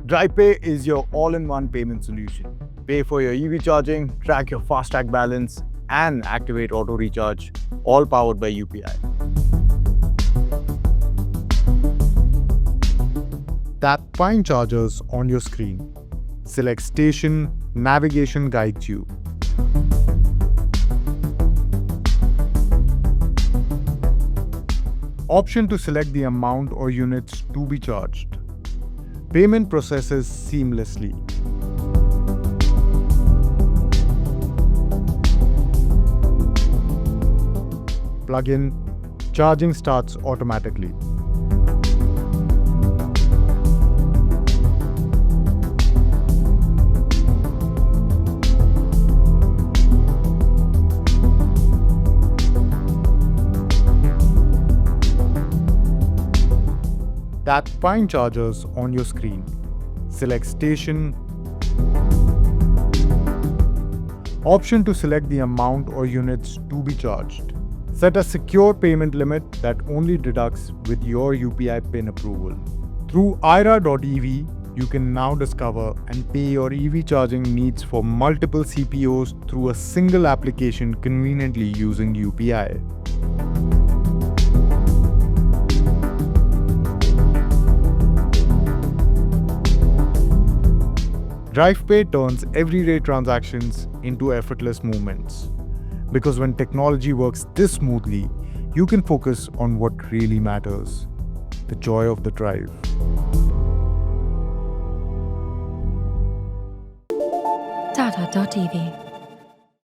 DrivePay is your all-in-one payment solution. Pay for your EV charging, track your FastTag balance, and activate auto recharge, all powered by UPI. Tap Find Chargers on your screen. Select Station, navigation guides you. Option to select the amount or units to be charged. Payment processes seamlessly. Plug in, charging starts automatically. Tap Find Chargers on your screen. Select Station. Option to select the amount or units to be charged. Set a secure payment limit that only deducts with your UPI PIN approval. Through iRa.ev, you can now discover and pay your EV charging needs for multiple CPOs through a single application conveniently using UPI. DrivePay turns everyday transactions into effortless movements. Because when technology works this smoothly, you can focus on what really matters: the joy of the drive. Tata.ev